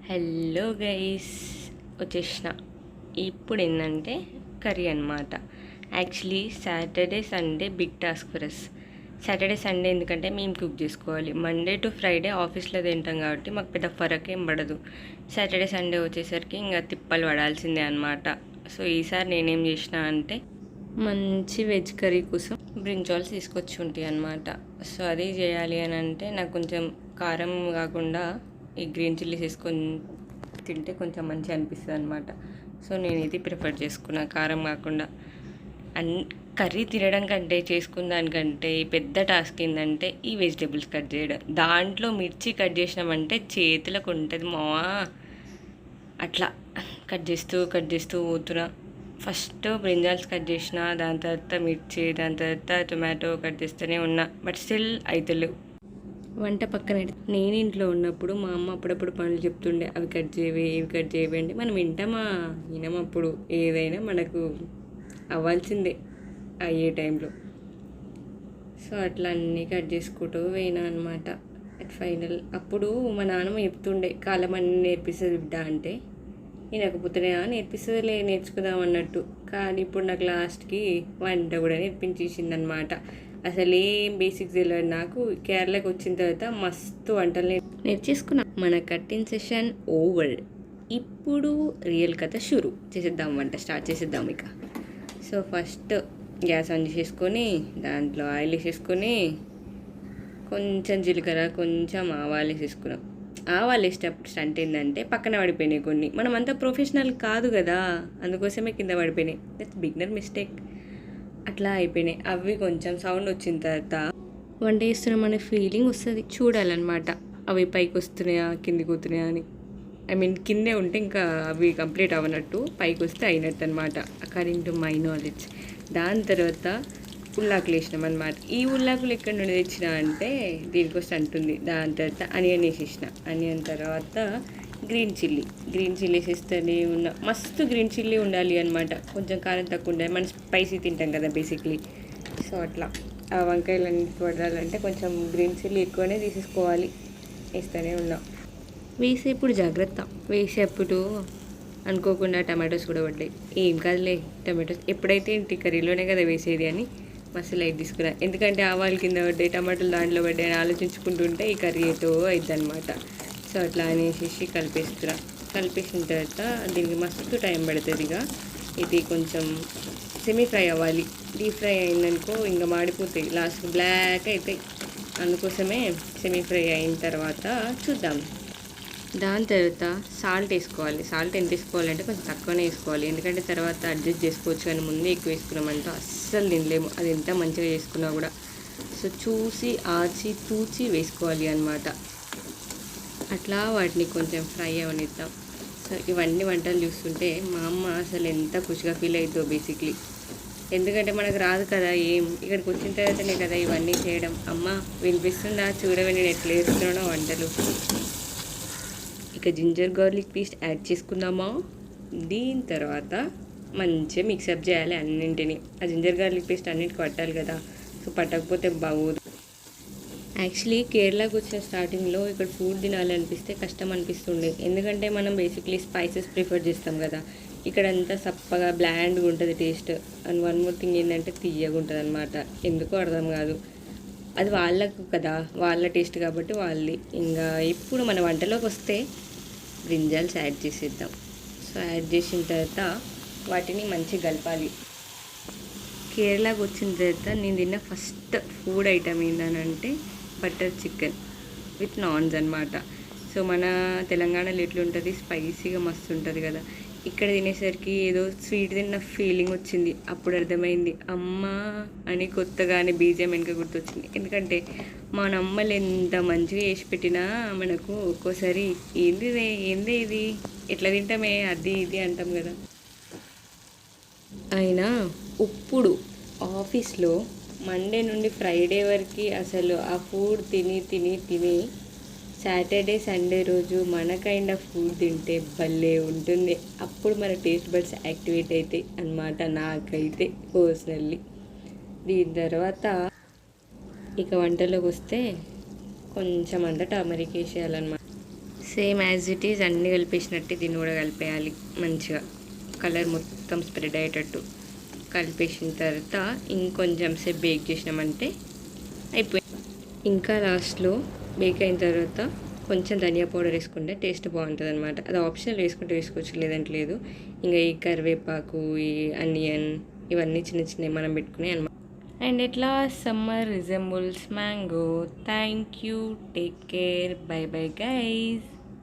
Hello guys, వచ్చేసిన. ఇప్పుడు ఏంటంటే కర్రీ అనమాట. Actually Saturday Sunday big task for us. Saturday Sunday ఎందుకంటే మేము కుక్ చేసుకోవాలి. మండే టు ఫ్రైడే ఆఫీస్లో తింటాం కాబట్టి మాకు పెద్ద ఫరక్ ఏం పడదు. సాటర్డే సండే వచ్చేసరికి ఇంకా తిప్పలు పడాల్సిందే అనమాట. సో ఈసారి నేనేం చేసిన అంటే మంచి వెజ్ కర్రీ కోసం బ్రింజాల్స్ తీసుకొచ్చి ఉంటాయి అనమాట. సో అది చేయాలి అని అంటే నాకు కొంచెం కారం కాకుండా ఈ గ్రీన్ చిల్లీస్ వేసుకొని తింటే కొంచెం మంచిగా అనిపిస్తుంది అనమాట. సో నేను ఇది ప్రిఫర్ చేసుకున్నా, కారం కాకుండా. కర్రీ తినడం కంటే చేసుకున్న దానికంటే ఈ పెద్ద టాస్క్ ఏంటంటే ఈ వెజిటేబుల్స్ కట్ చేయడం. దాంట్లో మిర్చి కట్ చేసినామంటే చేతులకు ఉంటుంది మావా. అట్లా కట్ చేస్తూ పోతున్నా. ఫస్ట్ బ్రింజాల్స్ కట్ చేసిన, దాని తర్వాత మిర్చి, దాని తర్వాత టొమాటో కట్ చేస్తూనే ఉన్నా. బట్ స్టిల్ అయితలేవు. వంట పక్కన నేను ఇంట్లో ఉన్నప్పుడు మా అమ్మ అప్పుడప్పుడు పనులు చెప్తుండే, అవి కట్ చేయవే, ఇవి కట్ చేయవండి. మనం వినమప్పుడు ఏదైనా మనకు అవ్వాల్సిందే అయ్యే టైంలో. సో అట్లా అన్నీ కట్ చేసుకుంటూ పోయినా అనమాట. అట్ ఫైనల్ అప్పుడు మా నాన్నమ్మ చెప్తుండే, కాలం అన్నీ నేర్పిస్తుంది బిడ్డ అంటే, వినకపోతేనే నేర్పిస్తుందిలే, నేర్చుకుందాం అన్నట్టు. కానీ ఇప్పుడు నాకు లాస్ట్కి వంట కూడా నేర్పించేసింది అనమాట. అసలు ఏం బేసిక్స్ తెలియదు నాకు. కేరళకి వచ్చిన తర్వాత మస్తు వంటలు నేర్చేసుకున్నా. మన కట్టింగ్ సెషన్ ఓవర్. ఇప్పుడు రియల్ కథ షురు చేసేద్దాం, వంట స్టార్ట్ చేసేద్దాం ఇక. సో ఫస్ట్ గ్యాస్ ఆన్ చేసేసుకొని దాంట్లో ఆయిల్ వేసేసుకొని కొంచెం జీలకర్ర, కొంచెం ఆవాలు వేసేసుకున్నాం. ఆవాలు వేసేటప్పుడు స్టంట్ ఏంటంటే పక్కన పడిపోయినాయి కొన్ని. మనం అంతా ప్రొఫెషనల్ కాదు కదా, అందుకోసమే కింద పడిపోయినాయి. That's beginner mistake. అట్లా అయిపోయినాయి. అవి కొంచెం సౌండ్ వచ్చిన తర్వాత వంట చేస్తున్నామనే ఫీలింగ్ వస్తుంది. చూడాలన్నమాట అవి పైకి వస్తున్నాయా కిందికి పోతున్నాయా అని. కిందే ఉంటే ఇంకా అవి కంప్లీట్ అవ్వనట్టు, పైకి వస్తే అయినట్టు అనమాట, అకార్డింగ్ టు మై నాలెడ్జ్. దాని తర్వాత ఉల్లాకులు వేసినాం అనమాట. ఈ ఉల్లాకులు ఎక్కడి నుండి తెచ్చినా అంటే దీనికోసం అంటుంది. దాని తర్వాత ఆనియన్ వేసేసిన. ఆనియన్ తర్వాత గ్రీన్ చిల్లీ వేసేస్తూనే ఉన్న. మస్తు గ్రీన్ చిల్లీ ఉండాలి అనమాట, కొంచెం కారం తక్కువ ఉండాలి. మనం స్పైసీ తింటాం కదా బేసిక్లీ. సో అట్లా ఆ వంకాయలన్నీ పడాలంటే కొంచెం గ్రీన్ చిల్లీ ఎక్కువనే తీసేసుకోవాలి. వేస్తూనే ఉన్నాం. వేసేప్పుడు జాగ్రత్త, వేసేప్పుడు అనుకోకుండా టమాటోస్ కూడా పడ్డాయి. ఏం కాదులే, టమాటోస్ ఎప్పుడైతే ఇంటి కర్రీలోనే కదా వేసేది అని మస్తు లైట్ తీసుకున్నాను. ఎందుకంటే ఆవాలు కింద పడ్డాయి, టమాటోలు దాంట్లో పడ్డాయి అని ఆలోచించుకుంటుంటే ఈ కర్రీ ఏటో అవుతుంది అనమాట. సో అట్లా అనేసి కలిపేసిన తర్వాత దీనికి మస్తు టైం పడుతుంది. ఇది కొంచెం సెమీ ఫ్రై అవ్వాలి. డీప్ ఫ్రై అయిందనుకో ఇంకా మాడిపోతాయి, లాస్ట్ బ్లాక్ అవుతాయి. అందుకోసమే సెమీ ఫ్రై అయిన తర్వాత చూద్దాం. దాని తర్వాత సాల్ట్ వేసుకోవాలి. సాల్ట్ ఎంత వేసుకోవాలంటే కొంచెం తక్కువనే వేసుకోవాలి, ఎందుకంటే తర్వాత అడ్జస్ట్ చేసుకోవచ్చు. కానీ ముందే ఎక్కువ వేసుకున్నామంటే అస్సలు తినలేము, అది ఎంత మంచిగా చేసుకున్నా కూడా. సో చూసి ఆచి తూచి వేసుకోవాలి అన్నమాట. అట్లా వాటిని కొంచెం ఫ్రై అవనిద్దాం. సో ఇవన్నీ వంటలు చూస్తుంటే మా అమ్మ అసలు ఎంత ఖుషిగా ఫీల్ అవుతుందో బేసిక్లీ. ఎందుకంటే మనకు రాదు కదా ఏం, ఇక్కడికి వచ్చిన తర్వాతనే కదా ఇవన్నీ చేయడం. అమ్మ వినిపిస్తుందా? చూడవే నేను ఎట్లా వేస్తున్నానో వంటలు. ఇక జింజర్ గార్లిక్ పేస్ట్ యాడ్ చేసుకుందామా. దీని తర్వాత మంచిగా మిక్సప్ చేయాలి అన్నింటినీ. ఆ జింజర్ గార్లిక్ పేస్ట్ అన్నింటికి పట్టాలి కదా, సో పట్టకపోతే బాగోదు. యాక్చువల్లీ కేరళకు వచ్చిన స్టార్టింగ్లో ఇక్కడ ఫుడ్ తినాలనిపిస్తే కష్టం అనిపిస్తుండే, ఎందుకంటే మనం బేసిక్లీ స్పైసెస్ ప్రిఫర్ చేస్తాం కదా. ఇక్కడ అంతా సప్పగా బ్లాండ్గా ఉంటుంది taste. And one more thing ఏంటంటే తీయగా ఉంటుంది అనమాట. ఎందుకో అర్థం కాదు, అది వాళ్ళకు కదా, వాళ్ళ టేస్ట్ కాబట్టి వాళ్ళది. ఇంకా ఇప్పుడు మన వంటలోకి వస్తే బ్రింజాల్స్ యాడ్ చేసేద్దాం. సో యాడ్ చేసిన తర్వాత వాటిని మంచిగా కలపాలి. కేరళకు వచ్చిన తర్వాత నేను తిన్న ఫస్ట్ ఫుడ్ ఐటమ్ ఏంటంటే బటర్ చికెన్ విత్ నాన్స్ అనమాట. సో మన తెలంగాణలో ఎట్లుంటుంది, స్పైసీగా మస్తు ఉంటుంది కదా. ఇక్కడ తినేసరికి ఏదో స్వీట్ తిన్న ఫీలింగ్ వచ్చింది. అప్పుడు అర్థమైంది అమ్మ అని కొత్తగానే బీజం వెనుక గుర్తొచ్చింది. ఎందుకంటే మా అమ్మలు ఎంత మంచిగా చేసి పెట్టినా మనకు ఒక్కోసారి ఏంది ఇది ఎట్లా తింటామే అది ఇది అంటాం కదా. అయినా ఇప్పుడు ఆఫీస్లో మండే నుండి ఫ్రైడే వరకు అసలు ఆ ఫుడ్ తిని సాటర్డే సండే రోజు మన కైండ్ ఆఫ్ ఫుడ్ తింటే భలే ఉంటుంది. అప్పుడు మన టేస్ట్ బడ్స్ యాక్టివేట్ అవుతాయి అన్నమాట, నాకైతే పర్సనల్లీ. దీని తర్వాత ఇక వంటలోకి వస్తే కొంచెం అంతా టర్మరిక్ వేసేయాలన్నమాట. సేమ్ యాజ్ ఇట్ ఈజ్ అన్నీ కలిపేసినట్టే దీన్ని కూడా కలిపేయాలి మంచిగా, కలర్ మొత్తం స్ప్రెడ్ అయ్యేటట్టు కలిపేసిన తర్వాత ఇంకొంచెం సేపు బేక్ చేసినామంటే అయిపోయింది. ఇంకా లాస్ట్లో బేక్ అయిన తర్వాత కొంచెం ధనియా పౌడర్ వేసుకుంటే టేస్ట్ బాగుంటుంది అనమాట. అది ఆప్షనల్, వేసుకుంటే వేసుకోవచ్చు, లేదంటే లేదు. ఇంకా ఈ కరివేపాకు, ఈ అనియన్, ఇవన్నీ చిన్న చిన్నవి మనం పెట్టుకునే అనమాట. And at last, summer resembles mango. Thank you. Take care. Bye bye, guys.